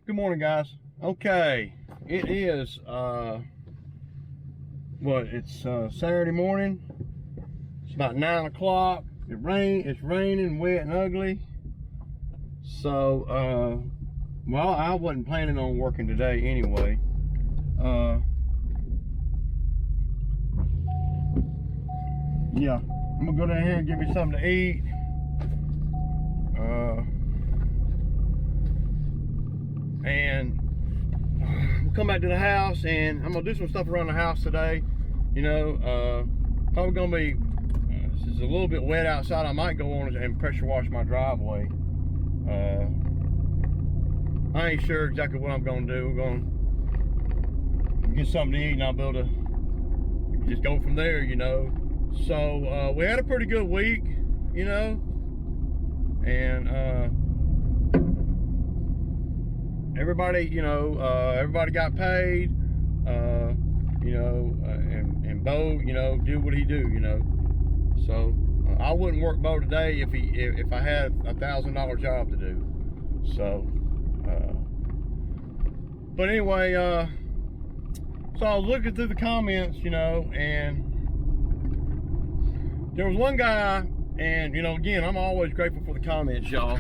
Good morning, guys. Okay, it is Saturday morning. It's about 9 o'clock. It's raining, wet and ugly. So well, I wasn't planning on working today anyway. Yeah, I'm gonna go down here and get me something to eat. And we'll come back to the house, and I'm gonna do some stuff around the house today. You know, probably gonna be this is a little bit wet outside. I might go on and pressure wash my driveway. I ain't sure exactly what I'm gonna do. We're gonna get something to eat, and I'll be able to just go from there, you know. So we had a pretty good week, you know, and everybody, you know, everybody got paid, you know, and Bo, you know, do what he do, you know. So I wouldn't work Bo today if I had a $1,000 job to do. So, but anyway, so I was looking through the comments, you know, and there was one guy, and you know, again, I'm always grateful for the comments, y'all.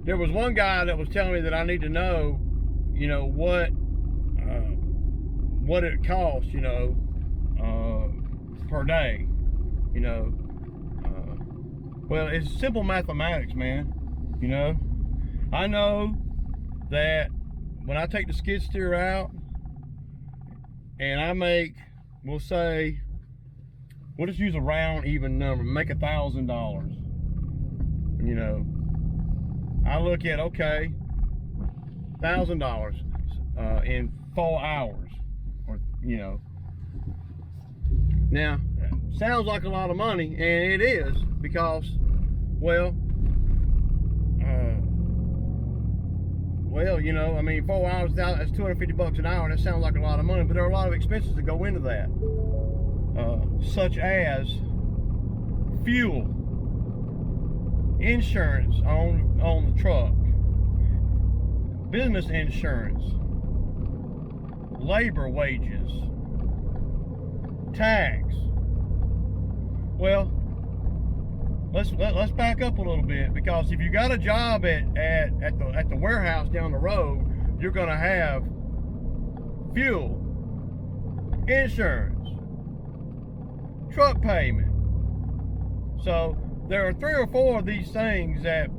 There was one guy that was telling me that I need to know, you know, what it costs, you know, per day, you know. Well, it's simple mathematics, man. You know, I know that when I take the skid steer out and I make, we'll say, we'll just use a round even number, make $1,000, you know. I look at, okay, $1,000 in 4 hours, or you know. Now, sounds like a lot of money, and it is, because, well, you know, I mean, 4 hours, that's $250 an hour, and that sounds like a lot of money, but there are a lot of expenses that go into that, such as fuel, insurance on the truck, business insurance, labor wages, tax. Well, let's back up a little bit, because if you got a job at the warehouse down the road, you're gonna have fuel, insurance, truck payment. So there are 3 or 4 of these things that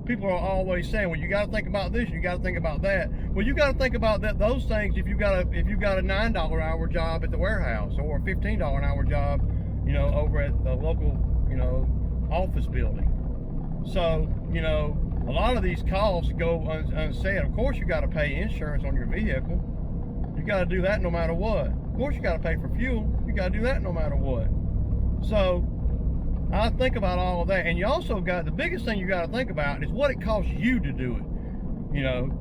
people are always saying, well, you got to think about this, you got to think about that. Well, you got to think about those things if you got a $9 an hour job at the warehouse, or a $15 an hour job, you know, over at the local, you know, office building. So, you know, a lot of these costs go unsaid. Of course, you got to pay insurance on your vehicle. You got to do that no matter what. Of course, you got to pay for fuel. You got to do that no matter what. So I think about all of that, and you also got, the biggest thing you got to think about is what it costs you to do it. You know,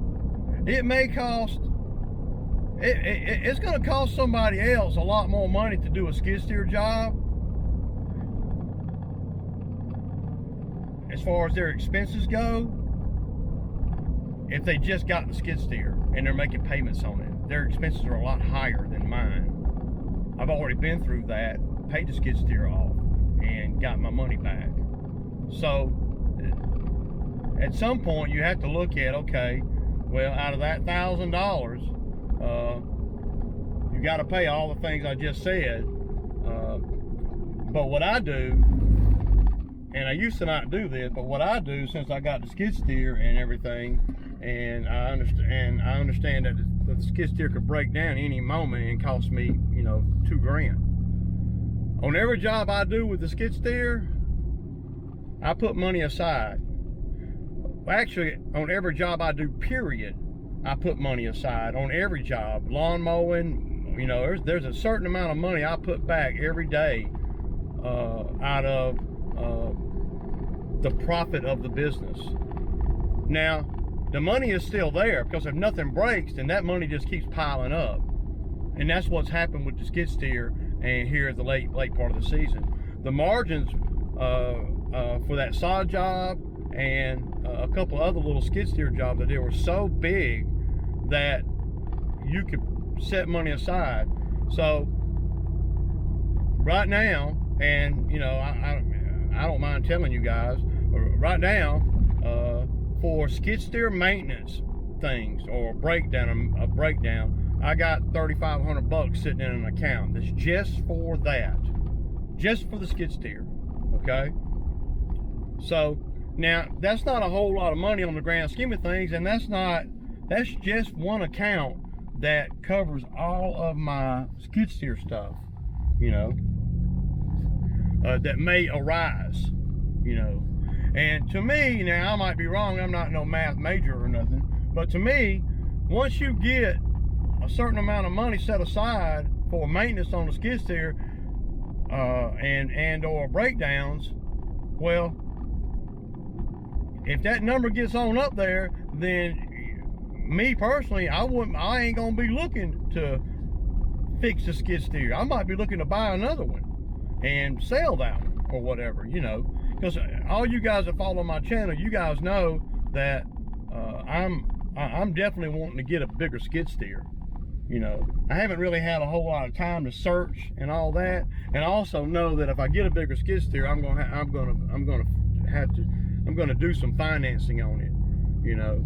it may cost, it's going to cost somebody else a lot more money to do a skid steer job, as far as their expenses go, if they just got the skid steer and they're making payments on it. Their expenses are a lot higher than mine. I've already been through that, paid the skid steer off, and got my money back. So at some point you have to look at, okay, well, out of that $1,000, you got to pay all the things I just said. But what I do, and I used to not do this, but what I do, since I got the skid steer and everything, and I understand that the skid steer could break down any moment and cost me, you know, $2 grand. On every job I do with the skid steer, I put money aside. Actually, on every job I do, period, I put money aside. On every job, lawn mowing, you know, there's a certain amount of money I put back every day out of the profit of the business. Now, the money is still there, because if nothing breaks, then that money just keeps piling up. And that's what's happened with the skid steer and here at the late part of the season. The margins for that sod job and a couple other little skid steer jobs I did were so big that you could set money aside. So right now, and you know, I don't mind telling you guys, right now, for skid steer maintenance things or a breakdown, I got $3,500 sitting in an account that's just for that, just for the skid steer. Okay, so now that's not a whole lot of money on the grand scheme of things, and that's just one account that covers all of my skid steer stuff, you know, that may arise, you know. And to me, now I might be wrong, I'm not no math major or nothing, but to me, once you get a certain amount of money set aside for maintenance on the skid steer and or breakdowns, well, if that number gets on up there, then me personally, I ain't gonna be looking to fix the skid steer. I might be looking to buy another one and sell that one or whatever, you know. Because all you guys that follow my channel, you guys know that I'm definitely wanting to get a bigger skid steer. You know, I haven't really had a whole lot of time to search and all that, and I also know that if I get a bigger skid steer, I'm gonna do some financing on it. You know.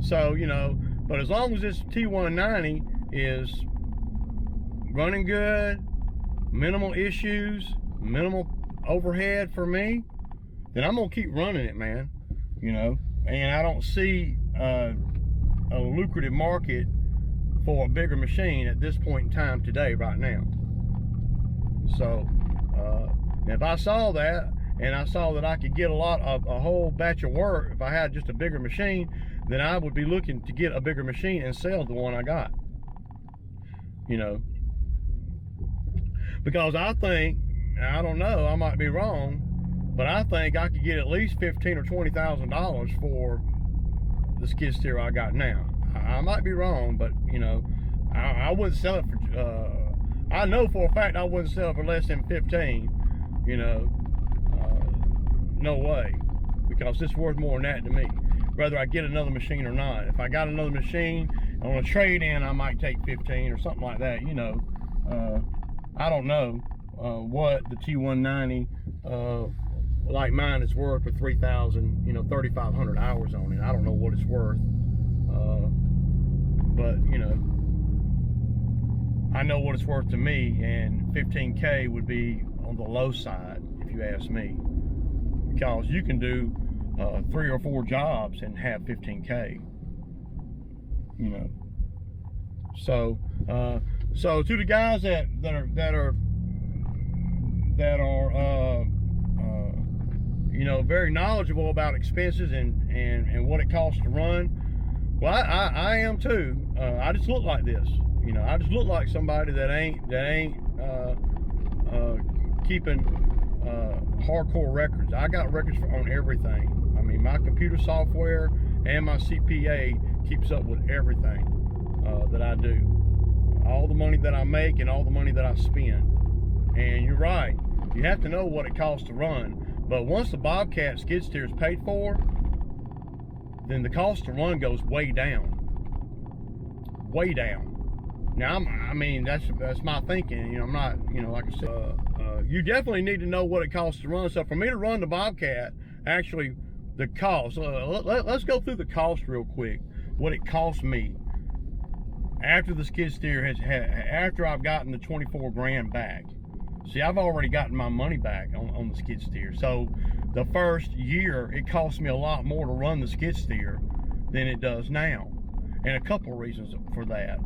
So, you know, but as long as this T190 is running good, minimal issues, minimal overhead for me, then I'm gonna keep running it, man. You know, and I don't see a lucrative market for a bigger machine at this point in time today, right now. So, if I saw that, and I saw that I could get a whole batch of work if I had just a bigger machine, then I would be looking to get a bigger machine and sell the one I got. You know, because I think, I don't know, I might be wrong, but I think I could get at least $15,000 or $20,000 for the skid steer I got now. I might be wrong, but you know, I wouldn't sell it for. I know for a fact I wouldn't sell it for less than 15. You know. No way, because it's worth more than that to me, whether I get another machine or not. If I got another machine on a trade-in, I might take 15 or something like that, you know. I don't know what the T190 like mine is worth for 3,000, you know, 3,500 hours on it. I don't know what it's worth, but you know, I know what it's worth to me, and 15K would be on the low side if you ask me. Because you can do 3 or 4 jobs and have 15K, you know. So so to the guys that are you know, very knowledgeable about expenses and what it costs to run, well, I am too. I just look like this, you know. I just look like somebody that ain't keeping hardcore records. I got records on everything. I mean, my computer software and my CPA keeps up with everything that I do. All the money that I make and all the money that I spend. And you're right, you have to know what it costs to run. But once the Bobcat skid steer is paid for, then the cost to run goes way down. Way down. Now, I mean, that's my thinking. You know, I'm not, you know, like I said, you definitely need to know what it costs to run. So for me to run the Bobcat, actually, the cost, let's go through the cost real quick. What it cost me after the skid steer after I've gotten the 24 grand back. See, I've already gotten my money back on the skid steer. So the first year, it cost me a lot more to run the skid steer than it does now. And a couple reasons for that.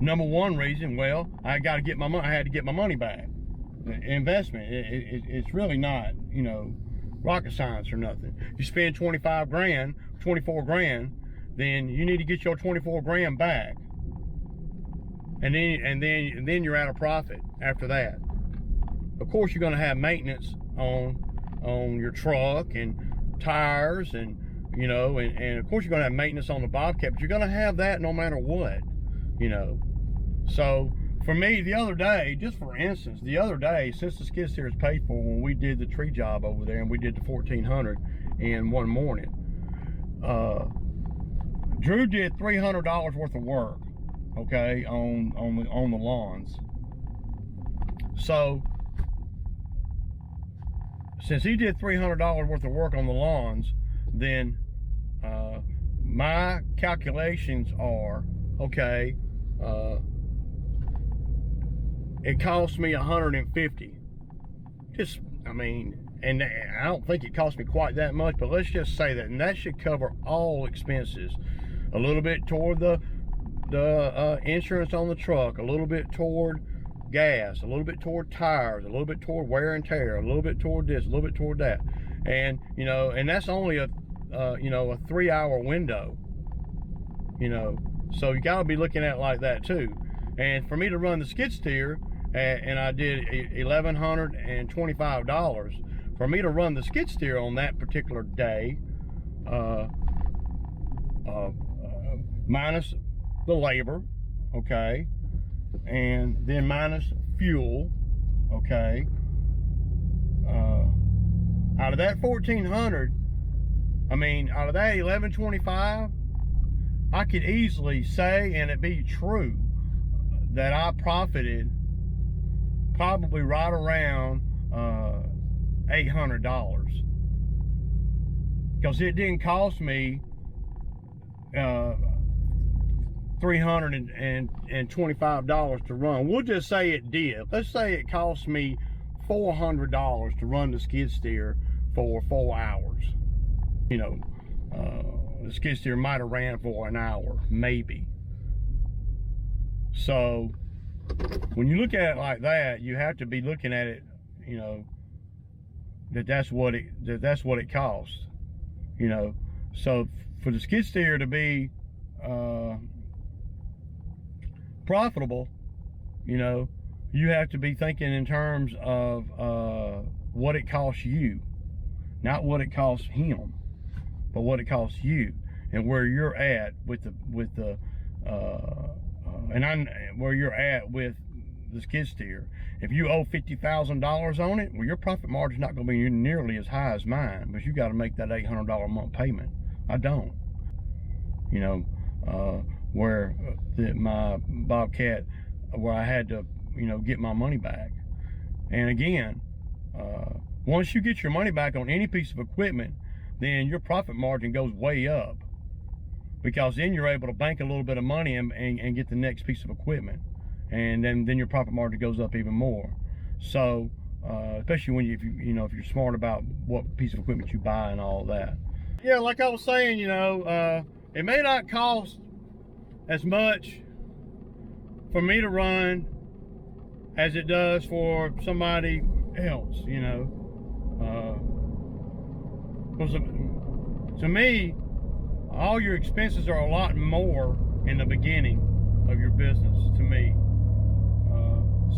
Number one reason, well, I had to get my money back. Investment, it's really not, you know, rocket science or nothing. If you spend 25 grand, 24 grand, then you need to get your 24 grand back. And then you're at a profit after that. Of course, you're going to have maintenance on your truck and tires, and you know, and of course you're going to have maintenance on the Bobcat, but you're going to have that no matter what, you know. So for me, the other day, just for instance, the other day, since the skid steer is paid for, when we did the tree job over there and we did the 1400 in one morning, Drew did $300 worth of work, okay, on the lawns. So since he did $300 worth of work on the lawns, then my calculations are, okay, it cost me $150. Just, I mean, and I don't think it cost me quite that much, but let's just say that, and that should cover all expenses. A little bit toward the insurance on the truck, a little bit toward gas, a little bit toward tires, a little bit toward wear and tear, a little bit toward this, a little bit toward that. And, you know, and that's only a, you know, a 3-hour window, you know, so you got to be looking at it like that too. And for me to run the skid steer, and I did $1,125, for me to run the skid steer on that particular day, minus the labor, okay, and then minus fuel, okay, out of that 1,400, I mean, out of that 1,125, I could easily say, and it be true, that I profited probably right around $800, because it didn't cost me $325 to run. We'll just say it did. Let's say it cost me $400 to run the skid steer for 4 hours. You know, the skid steer might have ran for an hour, maybe. So when you look at it like that, you have to be looking at it, you know, that's what it costs, you know. So for the skid steer to be profitable, you know, you have to be thinking in terms of what it costs you, not what it costs him, but what it costs you, and where you're at with the where you're at with the skid steer. If you owe $50,000 on it, well, your profit margin's not going to be nearly as high as mine, but you got to make that $800 a month payment. I don't. You know, where my Bobcat, where I had to, you know, get my money back. And again, once you get your money back on any piece of equipment, then your profit margin goes way up, because then you're able to bank a little bit of money and get the next piece of equipment, and then your profit margin goes up even more. So especially when if you're smart about what piece of equipment you buy and all that. Yeah, like I was saying, you know, it may not cost as much for me to run as it does for somebody else, you know. Because to me, all your expenses are a lot more in the beginning of your business, to me.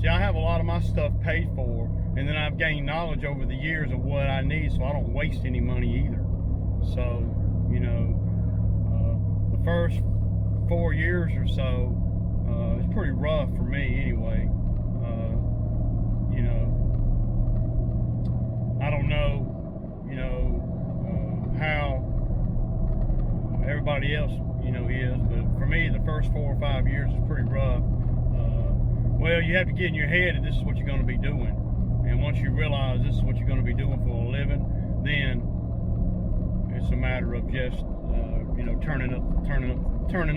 See, I have a lot of my stuff paid for, and then I've gained knowledge over the years of what I need, so I don't waste any money either. So, you know, the first 4 years or so, it's pretty rough for me anyway. You know, I don't know, you know, how everybody else, you know, is, but for me, the first 4 or 5 years is pretty rough. Well, you have to get in your head that this is what you're going to be doing, and once you realize this is what you're going to be doing for a living, then it's a matter of just you know, turning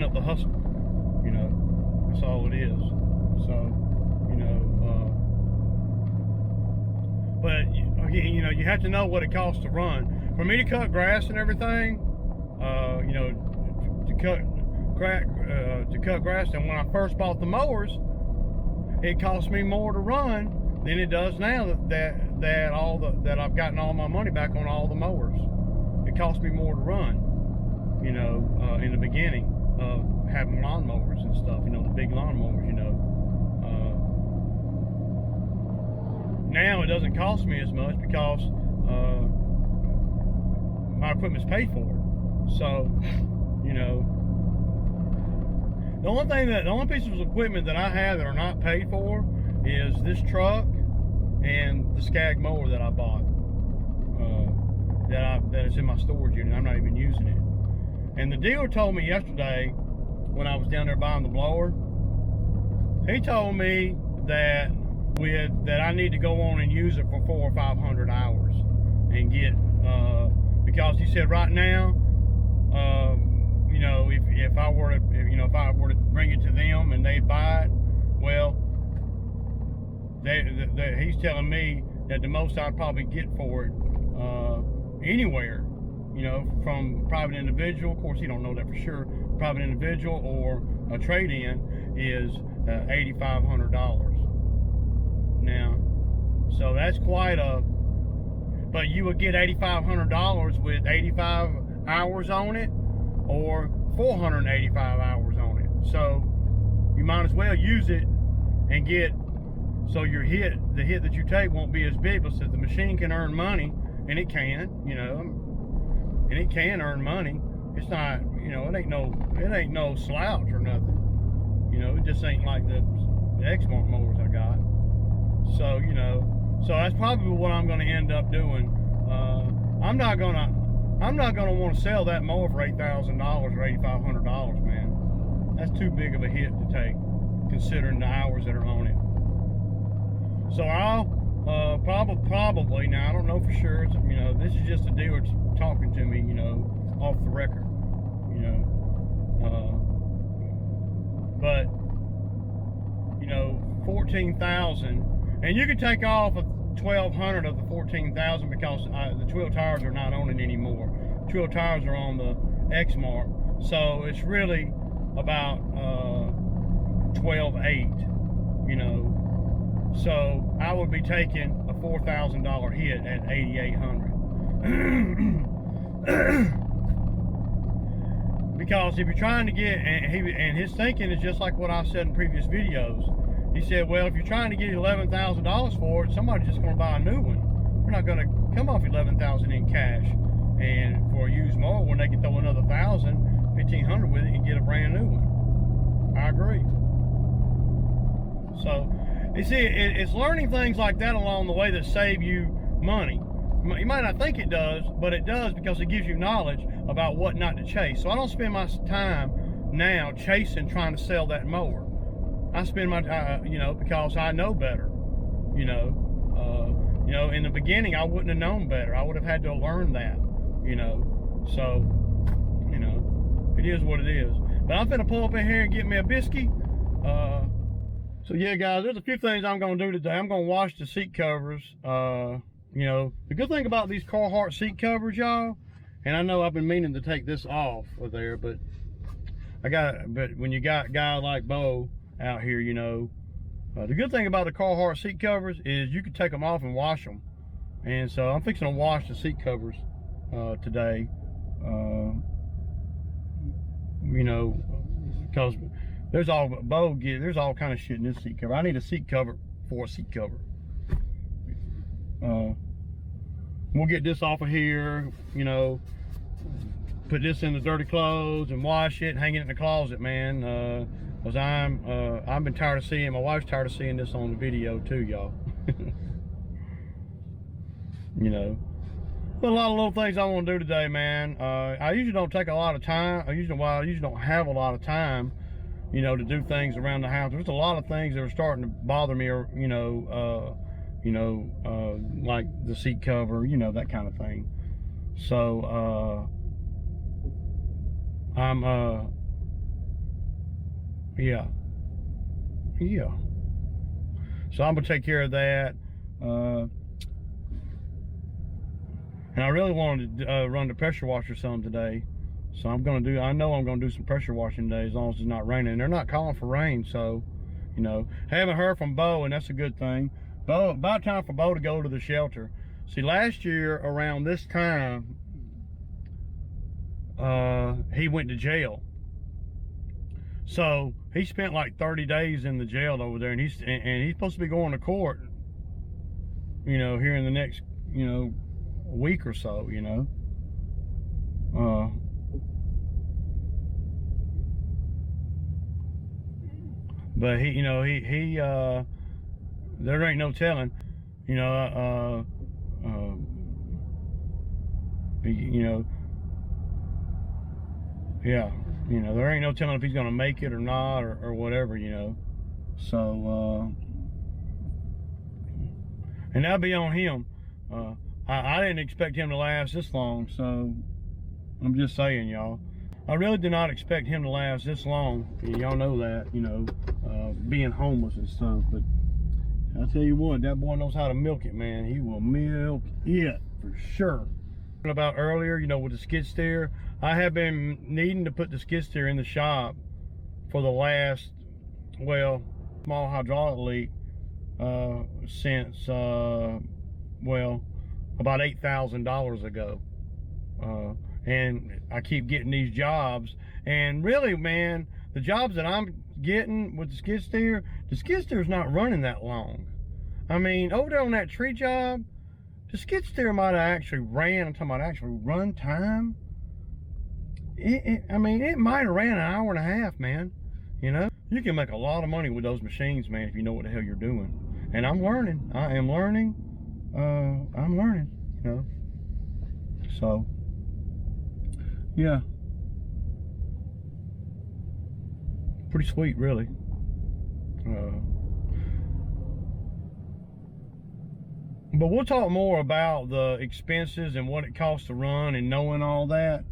up the hustle. You know, that's all it is. So, you know, but again, you know, you have to know what it costs to run. For me to cut grass and everything, you know, to cut grass, and when I first bought the mowers, it cost me more to run than it does now that I've gotten all my money back on all the mowers. It cost me more to run, you know, in the beginning of having lawn mowers and stuff, you know, the big lawn mowers, you know. Now it doesn't cost me as much because my equipment's paid for. So, you know, The only pieces of equipment that I have that are not paid for is this truck and the Skag mower that I bought. That is in my storage unit. I'm not even using it. And the dealer told me yesterday when I was down there buying the blower, he told me that I need to go on and use it for 400 or 500 hours and get because he said right now, you know, if I were to bring it to them and they buy it, well, he's telling me that the most I'd probably get for it anywhere, you know, from private individual, of course you don't know that for sure, private individual or a trade-in is $8,500 now. So that's quite a, but you would get $8,500 with 85 hours on it or 485 hours on it. So you might as well use it and get, so the hit that you take won't be as big, because the machine can earn money, and it can, you know, and it can earn money. It's not, you know, it ain't no slouch or nothing. You know, it just ain't like the Exmark mowers I got. So, you know, so that's probably what I'm going to end up doing. I'm not gonna want to sell that mower for $8,000 or $8,500, man. That's too big of a hit to take, considering the hours that are on it. So I'll probably, now I don't know for sure, you know, this is just a dealer talking to me, you know, off the record, you know, but, you know, 14,000, and you can take off 1,200 of the 14,000 because the 12 tires are not on it anymore. 12 tires are on the Exmark, so it's really about 12,800, you know. So I would be taking a $4,000 hit at 8,800. Because if you're trying to get, and his thinking is just like what I've said in previous videos. He said, well, if you're trying to get $11,000 for it, somebody's just going to buy a new one. We're not going to come off $11,000 in cash and for a used mower when they can throw another $1,000, $1,500 with it and get a brand new one. I agree. So, you see, it's learning things like that along the way that save you money. You might not think it does, but it does, because it gives you knowledge about what not to chase. So I don't spend my time now chasing, trying to sell that mower. I spend my, you know, because I know better. You know, in the beginning I wouldn't have known better. I would have had to learn that. You know, so, you know, it is what it is. But I'm gonna pull up in here and get me a biscuit. So yeah, guys, there's a few things I'm gonna do today. I'm gonna wash the seat covers. You know, the good thing about these Carhartt seat covers, y'all, and I know I've been meaning to take this off of there, but but when you got a guy like Bo out here, you know, the good thing about the Carhartt seat covers is you can take them off and wash them. And so I'm fixing to wash the seat covers today. You know, because there's all kind of shit in this seat cover. I need a seat cover for a seat cover. We'll get this off of here, you know, put this in the dirty clothes and wash it, hang it in the closet, man. Because I've been tired of seeing, my wife's tired of seeing this on the video too, y'all. You know, but a lot of little things I want to do today, man. I usually don't take a lot of time. I usually don't have a lot of time, you know, to do things around the house. There's a lot of things that are starting to bother me, or, you know, like the seat cover, you know, that kind of thing. So, yeah. So I'm gonna take care of that. And I really wanted to run the pressure washer some today. So I know I'm gonna do some pressure washing today, as long as it's not raining. They're not calling for rain, so, you know, haven't heard from Bo, and that's a good thing. Bo, about time for Bo to go to the shelter. See, last year around this time, he went to jail. So he spent like 30 days in the jail over there, and he's supposed to be going to court, you know, here in the next, you know, week or so, you know. But he, there ain't no telling, you know, yeah, there ain't no telling if he's gonna make it or not, or whatever, So, and that'll be on him. I didn't expect him to last this long, so I'm just saying, y'all. I really did not expect him to last this long. Y'all know that, being homeless and stuff. But I'll tell you what, that boy knows how to milk it, man. He will milk it for sure. About earlier, with the skid steer, I have been needing to put the skid steer in the shop for the last, well, small hydraulic leak since, well, about $8,000 ago. And I keep getting these jobs, and really, man, the jobs that I'm getting with the skid steer's not running that long. I mean, over there on that tree job, the skid steer might have actually ran, I'm talking about actually run time. I mean, it might have ran an hour and a half, man. You can make a lot of money with those machines, man, if you know what the hell you're doing. And I'm learning. I am learning. I'm learning, So, yeah. Pretty sweet, really. But we'll talk more about the expenses and what it costs to run and knowing all that.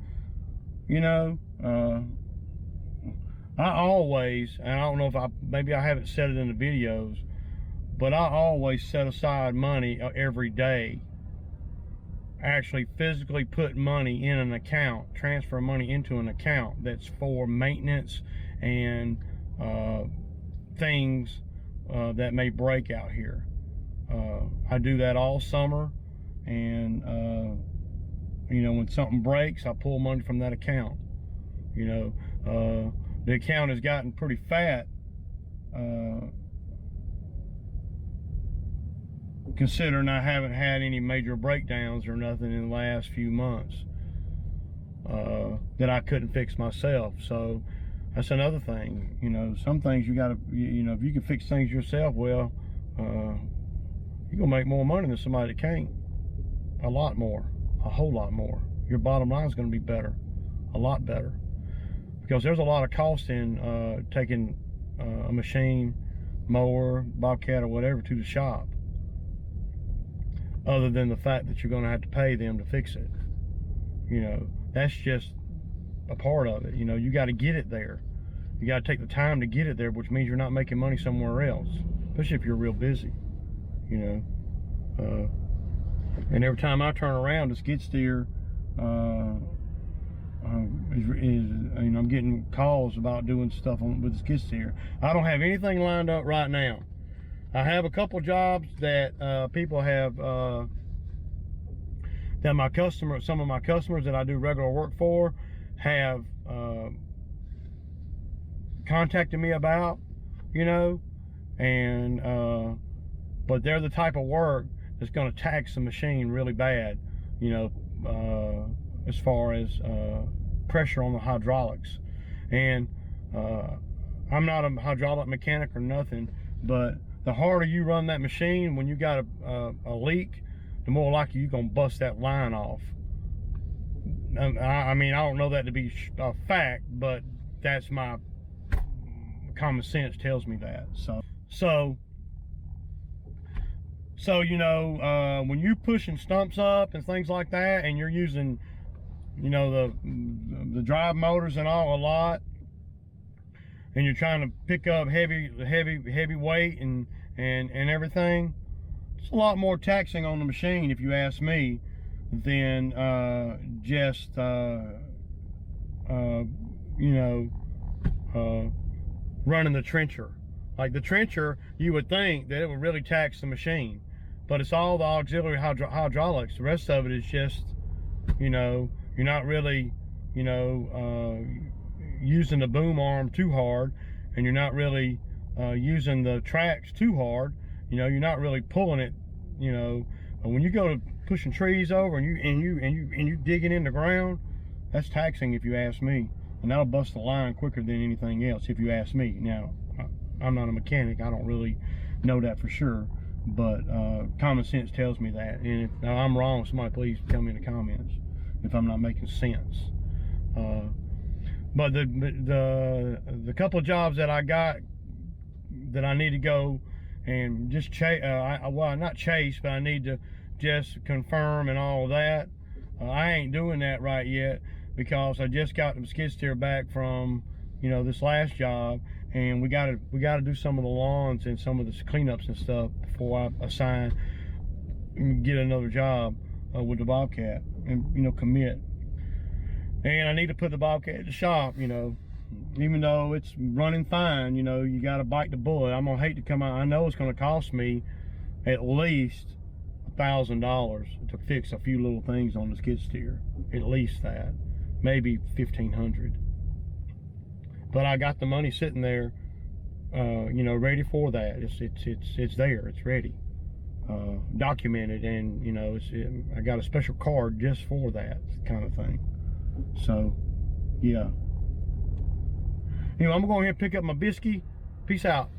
I always, and I don't know if maybe I haven't said it in the videos, but I always set aside money every day. Actually physically put money in an account, transfer money into an account that's for maintenance and things that may break out here. I do that all summer, and when something breaks, I pull money from that account. The account has gotten pretty fat, considering I haven't had any major breakdowns or nothing in the last few months that I couldn't fix myself. So that's another thing. Some things you gotta, if you can fix things yourself, well, you're gonna make more money than somebody that can't. A lot more, a whole lot more. Your bottom line is gonna be better, a lot better, because there's a lot of cost in taking a machine, mower, Bobcat, or whatever to the shop, other than the fact that you're gonna have to pay them to fix it. That's just a part of it. You got to get it there. You got to take the time to get it there, which means you're not making money somewhere else, especially if you're real busy. And every time I turn around, the skid steer I'm getting calls about doing stuff with the skid steer. I don't have anything lined up right now. I have a couple jobs that people have, that some of my customers that I do regular work for have contacted me about, and but they're the type of work that's going to tax the machine really bad, as far as pressure on the hydraulics. And I'm not a hydraulic mechanic or nothing, but the harder you run that machine when you got a leak, the more likely you're going to bust that line off. I mean, I don't know that to be a fact, but that's my common sense tells me that. So when you're pushing stumps up and things like that, and you're using, the drive motors and all a lot, and you're trying to pick up heavy weight and everything, it's a lot more taxing on the machine, if you ask me, than just running the trencher. Like the trencher, you would think that it would really tax the machine, but it's all the auxiliary hydraulics. The rest of it is just, you're not really, using the boom arm too hard, and you're not really using the tracks too hard. You're not really pulling it. When you go to pushing trees over and you digging in the ground, that's taxing, if you ask me, and that'll bust the line quicker than anything else, if you ask me. Now, I'm not a mechanic. I don't really know that for sure, but common sense tells me that. And if I'm wrong, somebody please tell me in the comments if I'm not making sense. But the couple of jobs that I got that I need to go and just chase, well, not chase, but I need to just confirm and all of that. I ain't doing that right yet because I just got the skid steer back from, you know, this last job, and we gotta do some of the lawns and some of the cleanups and stuff before I assign and get another job with the Bobcat and, you know, commit. And I need to put the Bobcat at the shop, you know, even though it's running fine. You know, you got to bite the bullet. I'm gonna hate to come out. I know it's gonna cost me at least $1,000 to fix a few little things on the skid steer. At least that, maybe $1,500. But I got the money sitting there, you know, ready for that. It's there. It's ready, documented, and you know, I got a special card just for that kind of thing. So, yeah. Anyway, I'm gonna go ahead and pick up my biscuit. Peace out.